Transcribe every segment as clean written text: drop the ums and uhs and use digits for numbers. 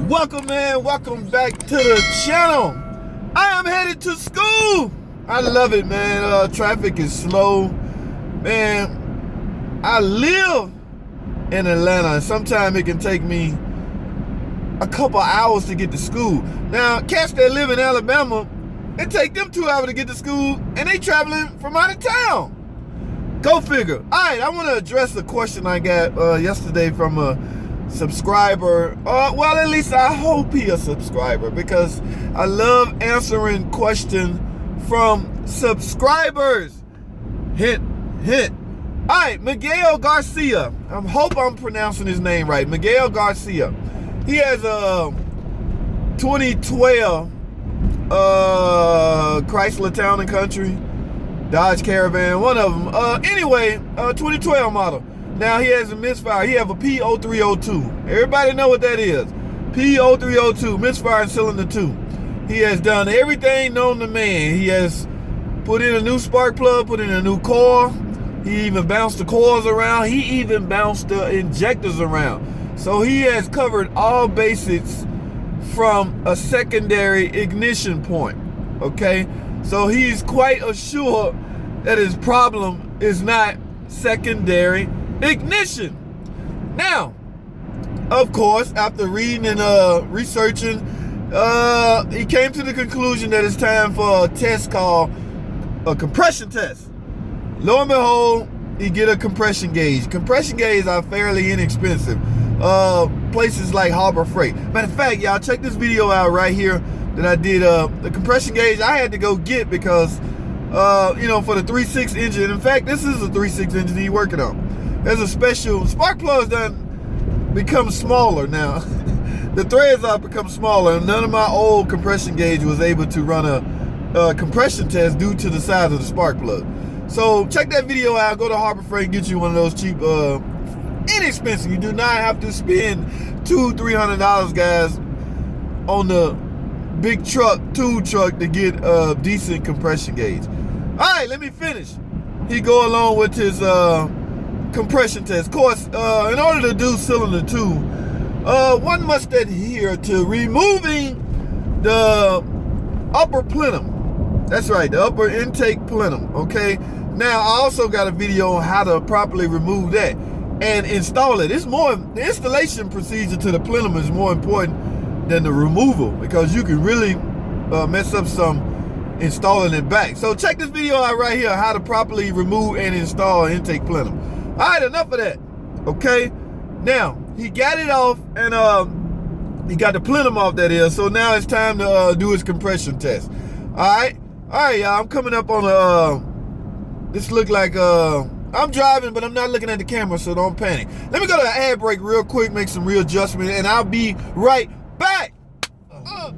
Welcome, man. Welcome back to the channel. I am headed to school. I love it, man. Traffic is slow. Man, I live in Atlanta, and sometimes it can take me a couple hours to get to school. Now, cats that live in Alabama, it take them 2 hours to get to school, and they traveling from out of town. Go figure. All right, I want to address a question I got yesterday from a subscriber. Well, at least I hope he a subscriber, because I love answering questions from subscribers. Hint, hint. All right, Miguel Garcia. I hope I'm pronouncing his name right. Miguel Garcia. He has a 2012 Chrysler Town and Country, Dodge Caravan, one of them. Anyway, 2012 model. Now he has a Misfire. He have a P0302. Everybody know what that is. P0302 Misfire in cylinder 2. He has done everything known to man. He has put in a new spark plug, put in a new coil. He even bounced the coils around. He even bounced the injectors around. So he has covered all bases from a secondary ignition point. Okay? So he's quite assured that his problem is not secondary ignition. Now, of course, after reading and researching, he came to the conclusion that it's time for a test called a compression test. Lo and behold, he get a compression gauge. Compression gauges are fairly inexpensive. Places like Harbor Freight. Matter of fact, y'all, check this video out right here that I did. The compression gauge I had to go get because, for the 3.6 engine. In fact, this is a 3.6 engine he's working on. There's a special spark plugs done become smaller now. The threads have become smaller, and none of my old compression gauge was able to run a compression test due to the size of the spark plug. So check that video out. Go to Harbor Freight and get you one of those cheap, inexpensive. You do not have to spend $200-300, guys, on the big truck, tool truck, to get a decent compression gauge. All right, let me finish. He go along with his compression test. Of course, in order to do cylinder 2, one must adhere to removing the upper plenum. That's right, the upper intake plenum. Okay. Now, I also got a video on how to properly remove that and install it. It's more, the installation procedure to the plenum is more important than the removal, because you can really mess up some installing it back. So check this video out right here, how to properly remove and install intake plenum. All right, enough of that. Okay. Now, he got it off, and he got the plenum off, that is. So now it's time to do his compression test. All right, y'all. I'm coming up on this look like I'm driving, but I'm not looking at the camera, so don't panic. Let me go to the ad break real quick, make some real adjustment, and I'll be right back. All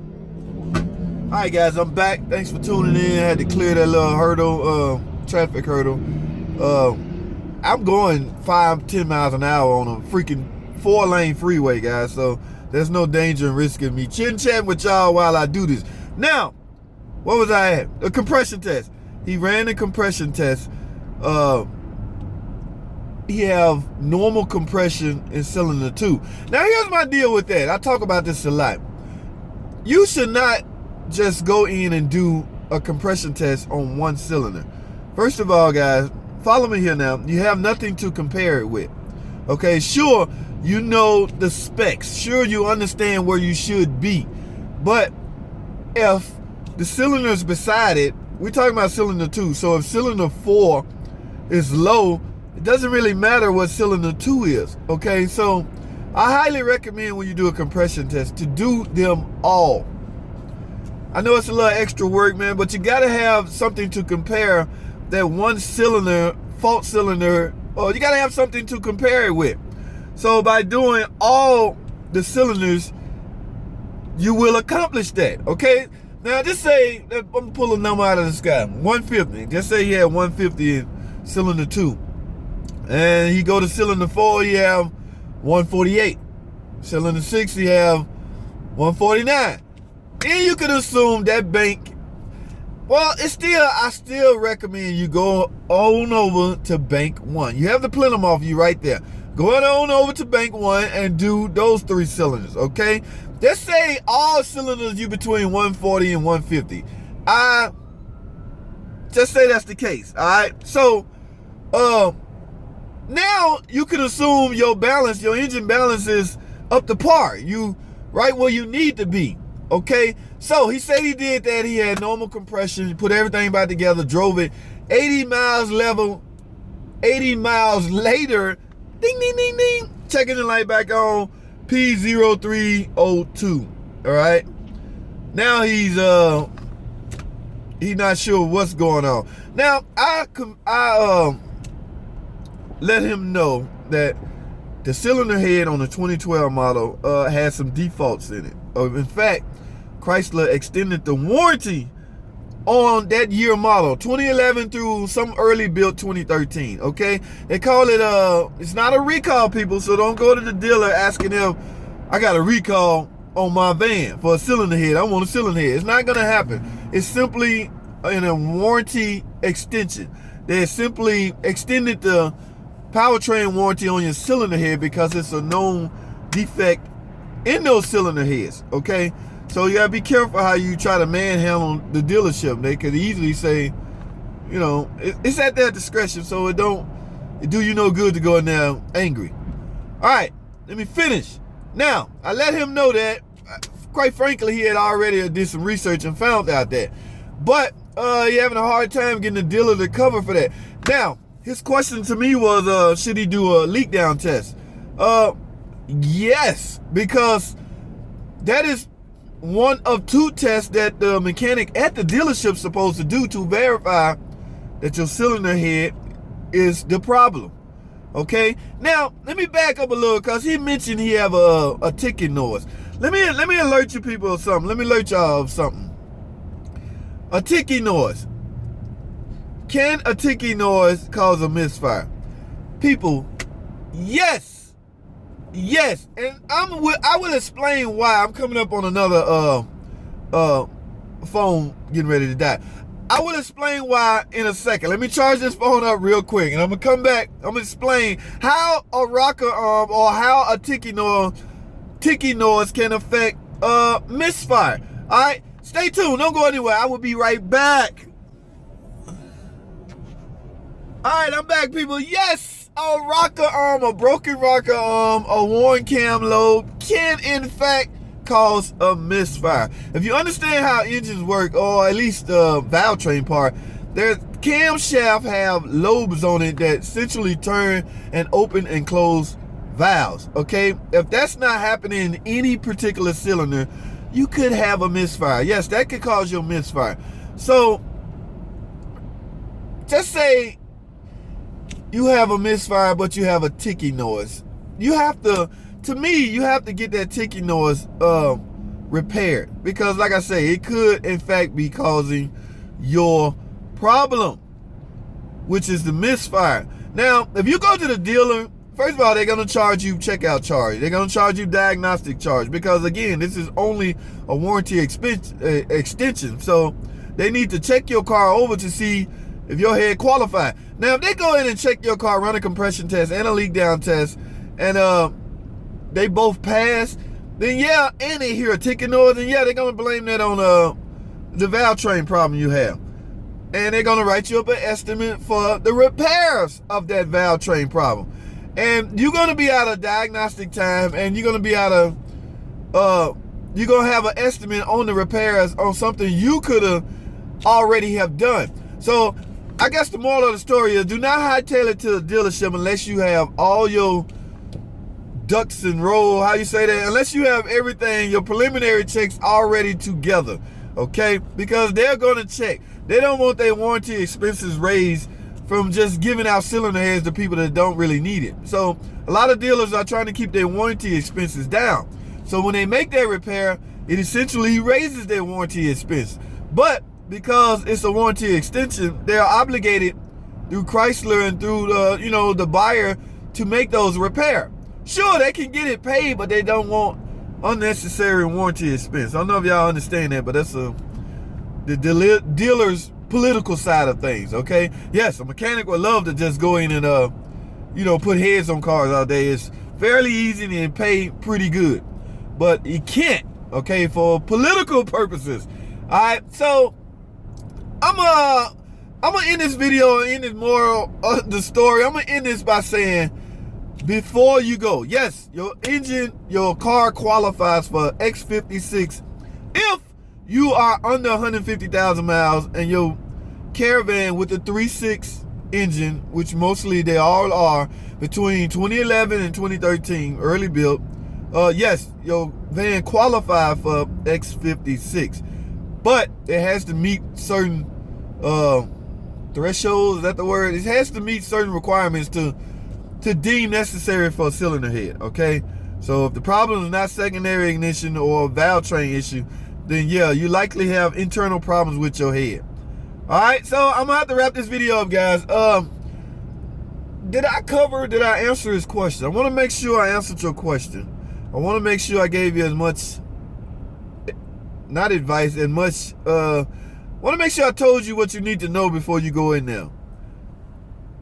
right, guys, I'm back. Thanks for tuning in. I had to clear that little hurdle, traffic hurdle. I'm going 5-10 miles an hour on a freaking 4-lane freeway, guys, so there's no danger and risk of me chit-chatting with y'all while I do this. Now, what was I at? The compression test. He ran the compression test. He have normal compression in cylinder 2. Now, here's my deal with that. I talk about this a lot. You should not just go in and do a compression test on one cylinder. First of all, guys, follow me here now. You have nothing to compare it with. Okay, sure, you know the specs. Sure, you understand where you should be. But if the cylinders beside it, we're talking about cylinder 2. So if cylinder 4 is low, it doesn't really matter what cylinder 2 is. Okay, so I highly recommend when you do a compression test to do them all. I know it's a little extra work, man, but you got to have something to compare that one cylinder, fault cylinder, or you got to have something to compare it with. So by doing all the cylinders, you will accomplish that. Okay. Now, just say that I'm gonna pull a number out of the sky, 150. Just say he had 150 in cylinder 2, and he go to cylinder 4, he have 148. Cylinder 6, he have 149. And you could assume that bank. Well, I still recommend you go on over to bank 1. You have the plenum off you right there. Go on over to Bank One and do those 3 cylinders, okay? Let's say all cylinders you between 140 and 150. Just say that's the case, all right? So, now you can assume your engine balance is up to par. You right where you need to be, okay? So he said he did that. He had normal compression, put everything back together, drove it 80 miles level. 80 miles later, ding, ding, ding, ding, checking the light back on, P0302, all right? Now he's not sure what's going on. Now, I let him know that the cylinder head on the 2012 model has some defaults in it. In fact, Chrysler extended the warranty on that year model, 2011 through some early built 2013, okay? They call it, it's not a recall, people, so don't go to the dealer asking them, I got a recall on my van for a cylinder head. I want a cylinder head. It's not gonna happen. It's simply in a warranty extension. They simply extended the powertrain warranty on your cylinder head because it's a known defect in those cylinder heads, okay? So you gotta be careful how you try to manhandle the dealership. They could easily say, you know, it's at their discretion, so it do you no good to go in there angry. All right, let me finish. Now, I let him know that, quite frankly, he had already did some research and found out that. But he having a hard time getting the dealer to cover for that. Now, his question to me was, should he do a leak down test? Yes, because that is one of 2 tests that the mechanic at the dealership is supposed to do to verify that your cylinder head is the problem. Okay, now let me back up a little because he mentioned he have a ticking noise. Let me alert you people of something. Let me alert y'all of something. A ticking noise. Can a ticking noise cause a misfire? People, yes. Yes, and I will explain why. I'm coming up on another phone getting ready to die. I will explain why in a second. Let me charge this phone up real quick, and I'm gonna come back. I'm gonna explain how a rocker arm or how a ticking noise can affect misfire. All right, stay tuned. Don't go anywhere. I will be right back. All right, I'm back, people. Yes. A rocker arm, a broken rocker arm, a worn cam lobe can in fact cause a misfire. If you understand how engines work, or at least the valve train part, their camshaft have lobes on it that essentially turn and open and close valves, okay? If that's not happening in any particular cylinder, you could have a misfire. Yes, that could cause your misfire. So, just say you have a misfire, but you have a ticking noise. You have to get that ticking noise repaired. Because like I say, it could in fact be causing your problem, which is the misfire. Now, if you go to the dealer, first of all, they're gonna charge you checkout charge. They're gonna charge you diagnostic charge because again, this is only a warranty extension. So they need to check your car over to see if your head qualified. Now, if they go in and check your car, run a compression test and a leak down test, and they both pass, then yeah, and they hear a ticking noise, and yeah, they're gonna blame that on the valve train problem you have. And they're gonna write you up an estimate for the repairs of that valve train problem. And you're gonna be out of diagnostic time, and you're gonna be out of, you're gonna have an estimate on the repairs on something you could have already have done. So, I guess the moral of the story is do not hightail it to the dealership unless you have all your ducks in row, how you say that? Unless you have everything, your preliminary checks already together, okay? Because they're gonna check. They don't want their warranty expenses raised from just giving out cylinder heads to people that don't really need it. So a lot of dealers are trying to keep their warranty expenses down. So when they make that repair, it essentially raises their warranty expense. But because it's a warranty extension, they're obligated through Chrysler and through the buyer to make those repairs. Sure, they can get it paid, but they don't want unnecessary warranty expense. I don't know if y'all understand that, but that's the dealer's political side of things, okay? Yes, a mechanic would love to just go in and you know, put heads on cars all day. It's fairly easy and pay pretty good. But you can't, okay, for political purposes. All right, so I'm gonna end this video and end this moral of the story. I'm gonna end this by saying, before you go, yes, your engine, your car qualifies for X56 if you are under 150,000 miles and your Caravan with the 3.6 engine, which mostly they all are, between 2011 and 2013, early built, yes, your van qualifies for X56, but it has to meet certain thresholds, is that the word? It has to meet certain requirements to deem necessary for a cylinder head, okay? So if the problem is not secondary ignition or a valve train issue, then yeah, you likely have internal problems with your head. All right, so I'm gonna have to wrap this video up, guys. Did I answer his question? I wanna make sure I answered your question. I wanna make sure I gave you as much, not advice, as much, wanna make sure I told you what you need to know before you go in there.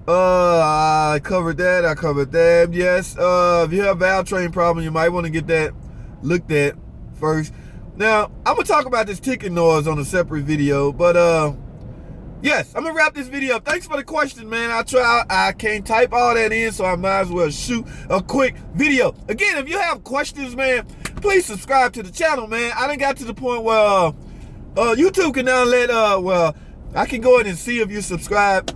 I covered that, yes. If you have a valve train problem, you might wanna get that looked at first. Now, I'm gonna talk about this ticking noise on a separate video, but yes, I'm gonna wrap this video up. Thanks for the question, man. I can't type all that in, so I might as well shoot a quick video. Again, if you have questions, man, please subscribe to the channel, man. I done got to the point where YouTube can now let, well, I can go in and see if you subscribe.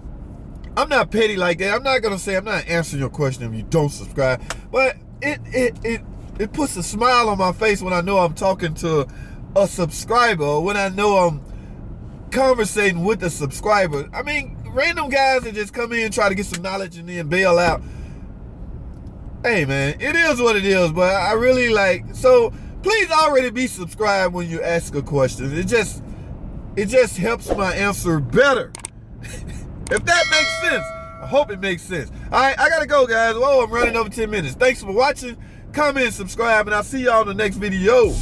I'm not petty like that. I'm not gonna say I'm not answering your question if you don't subscribe, but it puts a smile on my face when I know I'm talking to a subscriber, or when I know I'm conversating with a subscriber. I mean, random guys that just come in, try to get some knowledge and then bail out. Hey man, it is what it is, but I really like, so please already be subscribed when you ask a question. It just helps my answer better. If that makes sense. I hope it makes sense. All right, I gotta go, guys. Whoa, I'm running over 10 minutes. Thanks for watching. Comment, subscribe, and I'll see y'all in the next video.